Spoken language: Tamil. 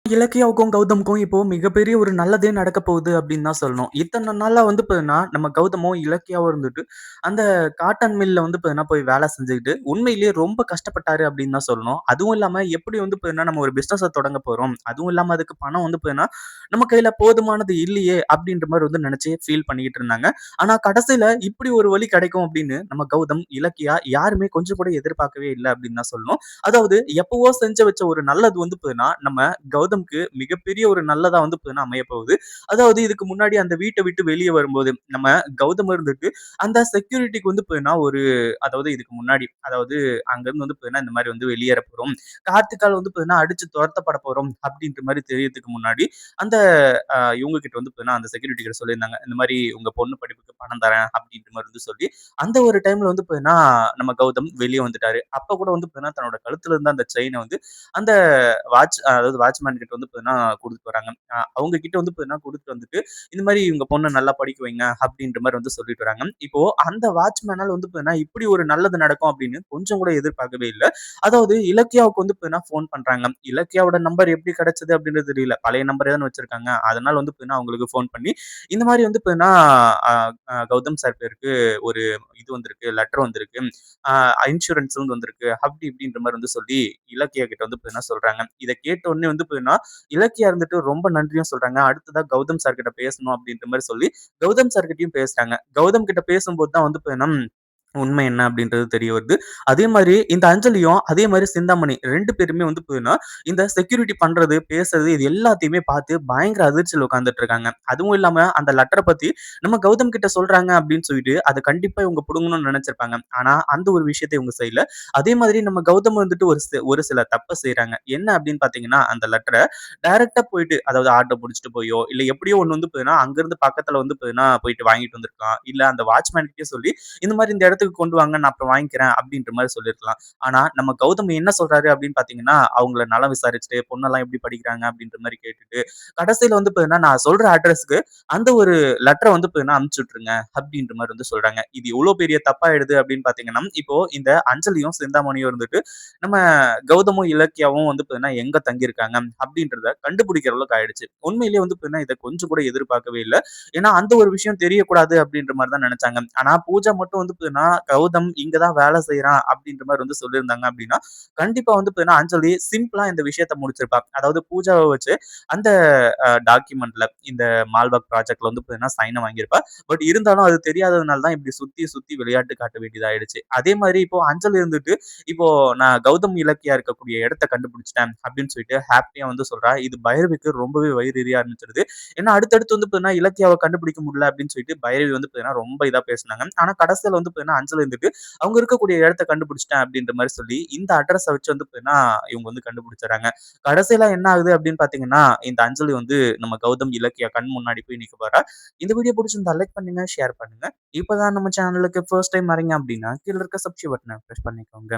இலக்கியாவுக்கும், கௌதமுக்கும் இப்போ மிகப்பெரிய ஒரு நல்லதே நடக்க போகுது அப்படின்னு தான் சொல்லணும். இத்தன நாளா வந்து பார்த்தீங்கன்னா, நம்ம கௌதமும், இலக்கியாவும் இருந்துட்டு, அந்த காட்டன் மில்ல வந்து பார்த்தீங்கன்னா, போய் வேலை செஞ்சுக்கிட்டு, உண்மையிலேயே ரொம்ப கஷ்டப்பட்டாரு அப்படின்னு தான் சொல்லணும். அதுவும் இல்லாம எப்படி வந்து பார்த்தீங்கன்னா, நம்ம ஒரு பிசினஸ தொடங்க போறோம். அதுவும் இல்லாம அதுக்கு பணம் வந்து பார்த்தீங்கன்னா, நம்ம கையில போதுமானது இல்லையே அப்படின்ற மாரி வந்து நெனச்சு ஃபீல் பண்ணிக்கிட்டு இருந்தாங்க. ஆனா கடைசியில இப்படி ஒரு வழி கிடைக்கும் அப்படின்னு நம்ம கௌதம், இலக்கியா யாருமே கொஞ்சம் கூட எதிர்பார்க்கவே இல்ல அப்படின்னு தான் சொல்லணும். அதாவது எப்பவோ செஞ்சு வச்ச ஒரு நல்லது வந்து பார்த்தீங்கன்னா, நம்ம கௌதம்க்கு மிகப்பெரிய ஒரு நல்லதா வந்து பார்த்தீங்கன்னா அமையப் போகுது. அதாவது இதுக்கு முன்னாடி அந்த வீட்ட விட்டு வெளிய வரும்போது, நம்ம கௌதம் இருந்துட்டு அந்த செக்யூரிட்டிக்கு வந்து பார்த்தீங்கன்னா, அதாவது இதுக்கு முன்னாடி, அதாவது அங்கருந்து வந்து பார்த்தீங்கன்னா, இந்த மாரி வந்து வெளியேற போறோம். கார்த்திகால வந்து பார்த்தீங்கன்னா, அடிச்சு தொரத்தப்பட போறோம் அப்படின்ற மாரி தெரியறதுக்கு முன்னாடி, அந்த இவங்க கிட்ட வந்து பார்த்தீங்கன்னா, அந்த செக்யூரிட்டி கிட்ட சொல்லியிருந்தாங்க. இந்த மாரி உங்க பொண்ணு படிப்புக்கு பணம் தரேன் அப்படின்ற மாரி வந்து சொல்லி, அந்த ஒரு டைம்ல வந்து பார்த்தீங்கன்னா, நம்ம கௌதம் வெளிய வந்துட்டாரு. அப்ப கூட வந்து பார்த்தீங்கன்னா, தன்னோட கழுத்துல இருந்த அந்த செயின வந்து அந்த அதாவது வாட்ச்மேன் கிட்ட வந்து பார்த்தீங்கன்னா குடுத்துட்டு வராங்க. அவங்க கிட்ட வந்து பார்த்தீங்கன்னா குடுத்துட்டு வந்துட்டு, இந்த மாரி உங்க பொண்ண நல்லா படிக்க வைங்க அப்படின்ற மாரி வந்து சொல்லிட்டு வராங்க. இப்போ அந்த வாட்ச்மேனால வந்து பார்த்தீங்கன்னா, இப்படி ஒரு நல்லது நடக்கும் அப்படின்னு கொஞ்சம் கூட எதிர்பார்க்கவே இல்ல. அதாவது இலக்கியாவுக்கு வந்து பார்த்தீங்கன்னா ஃபோன் பண்றாங்க. இலக்கியாவோட நம்பர் எப்படி கிடைச்சது அப்படின்றது தெரியல. பழைய நம்பரே தானே வச்சிருக்காங்க. அதனால வந்து பார்த்தீங்கன்னா அவங்களுக்கு ஃபோன் பண்ணி, இந்த மாரி வந்து பார்த்தீங்கன்னா, அ அ கௌதம் சார் பேருக்கு ஒரு இது வந்திருக்கு, லெட்டர் வந்திருக்கு. அ இன்சூரன்ஸ் வந்து வந்திருக்கு. அப்படி இப்படின்ற மாரி வந்து சொல்லி இலக்கியா கிட்ட வந்து பார்த்தீங்கன்னா சொல்றாங்க. இத கேட்ட உடனே வந்து பார்த்தீங்கன்னா, இலக்கியா இருந்துட்டு ரொம்ப நன்றியும் சொல்றாங்க. அடுத்ததா கௌதம் சார் கிட்ட பேசணும் அப்படின்ற மாரி சொல்லி, கௌதம் சார் கிட்டயும் பேசுறாங்க. கௌதம் கிட்ட பேசும்போது தான் வந்து பார்த்தீங்கன்னா உண்மை என்ன அப்படின்றது தெரிய வருது. அதே மாரி இந்த அஞ்சலியும், அதே மாரி சிந்தாமணி 2 பேருமே வந்து பார்த்தீங்கன்னா, இந்த செக்யூரிட்டி பண்றது, பேசுறது இது எல்லாத்தையுமே பார்த்து பயங்கர அதிர்ச்சியில உட்கார்ந்துட்டு இருக்காங்க. அதுவும் இல்லாம அந்த லெட்டர பத்தி நம்ம கௌதம் கிட்ட சொல்றாங்க அப்படின்னு சொல்லிட்டு, அத கண்டிப்பா இவங்க புடுங்கணும்னு நெனச்சிருப்பாங்க. ஆனா அந்த ஒரு விஷயத்த இவங்க செய்யல. அதே மாதிரி நம்ம கௌதம் வந்துட்டு ஒரு சில தப்ப செய்றாங்க. என்ன அப்படின்னு பார்த்தீங்கன்னா, அந்த லெட்டர டைரக்ட்டா போயிட்டு அதாவது ஆட்டோ புடிச்சுட்டு போயோ, இல்ல எப்படியோ ஒண்ணு வந்து பார்த்தீங்கன்னா, அங்கருந்து பக்கத்துல வந்து பார்த்தீங்கன்னா, போயிட்டு வாங்கிட்டு வந்திருக்கலாம். இல்ல அந்த வாட்ச்மேன் கிட்டயே சொல்லி, இந்த மாரி இந்த இடத்துக்கு கொண்டு வாங்க நான் அப்புறம் வாங்கிக்கிறேன் அப்படின்ற மாரி சொல்லியிருக்கலாம். ஆனா நம்ம கௌதம் என்ன சொல்றாரு அப்படின்னு பார்த்தீங்கன்னா, அவங்கள நலம் விசாரிச்சுட்டு, பொண்ணெல்லாம் எப்படி படிக்கிறாங்க அப்படின்ற மாரி கேட்டுட்டு, கடைசியில வந்து பார்த்தீங்கன்னா, நான் சொல்ற அட்ரஸ்க்கு அந்த ஒரு லெட்டர வந்து பார்த்தீங்கன்னா அனுப்பிச்சு விட்டுருங்க அப்படின்ற மாரி வந்து சொல்றாங்க. இது எவ்வளோ பெரிய தப்பாயிடுது அப்படின்னு பார்த்தீங்கன்னா, இப்போ இந்த அஞ்சலியும், சிந்தாமணியும் இருந்துட்டு, நம்ம கௌதமும், இலக்கியாவும் வந்து பார்த்தீங்கன்னா எங்க தங்கியிருக்காங்க அப்படின்றத கண்டுபிடிக்கிற அளவுக்கு ஆயிடுச்சு. உண்மையிலேயே வந்து பார்த்தீங்கன்னா, இத கொஞ்சம் கூட எதிர்பார்க்கவே இல்ல. ஏன்னா அந்த ஒரு விஷயம் தெரியக்கூடாது அப்படின்ற மாரி தான் நெனச்சாங்க. ஆனா பூஜா மட்டும் வந்து பார்த்தீங்கன்னா, கௌதம் இங்க தான் வேலை செய்றான் அப்படின்ற மாரி வந்து சொல்லியிருந்தாங்க அப்படின்னா, கண்டிப்பா வந்து பார்த்தீங்கன்னா, அஞ்சலி சிம்பிளா இந்த விஷயத்த முடிச்சிருப்பா. அதாவது பூஜாவ வச்சு அந்த டாக்குமெண்ட்ல இந்த மால்வாக் ப்ராஜெக்ட்ல வந்து பார்த்தீங்கன்னா, சைன வாங்கியிருப்பா. பட் இருந்தாலும் அது தெரியாததுனால தான் இப்படி சுத்தி, சுத்தி விளையாட்டு காட்ட வேண்டியதா ஆயிடுச்சு. அதே மாரி இப்போ அஞ்சலி இருந்துட்டு, இப்போ நான் கௌதம் இலக்கியா இருக்கக்கூடிய இடத்த கண்டுபிடிச்சுட்டேன் அப்படின்னு சொல்லிட்டு ஹேப்பியா வந்து சொல்றா. இது பைரவிக்கு ரொம்பவே வயிறு எரிய ஆரம்பிச்சிருது. ஏன்னா அடுத்தடுத்து வந்து பார்த்தீங்கன்னா, இலக்கியாவ கண்டுபிடிக்க முடியல அப்படின்னு சொல்லிட்டு பைரவி வந்து பார்த்தீங்கன்னா, ரொம்ப இதா பேசுனாங்க. ஆனா கடைசியில வந்து பார்த்தீங்கன்னா, அஞ்சலி இருந்துட்டு அவங்க இருக்கக்கூடிய இடத்த கண்டுபிடிச்சுட்டேன் அப்படின்ற மாரி சொல்லி, இந்த அட்ரஸ வச்சு வந்து பார்த்தீங்கன்னா, இவங்க வந்து கண்டுபிடிச்சுர்றாங்க. கடைசியில என்ன ஆகுது அப்படின்னு பார்த்தீங்கன்னா, இந்த அஞ்சலி வந்து நம்ம கௌதம், இலக்கியா கண் முன்னாடி போய் நிக்க போறா. இந்த வீடியோ புடிச்சிருந்தா லைக் பண்ணுங்க, ஷேர் பண்ணுங்க. இப்பதான் நம்ம சேனலுக்கு ஃபர்ஸ்ட் டைம் வரீங்க அப்படின்னா, கீழ இருக்க சப்ஸ்கிரைப் பட்டன பிரஸ் பண்ணிக்கோங்க.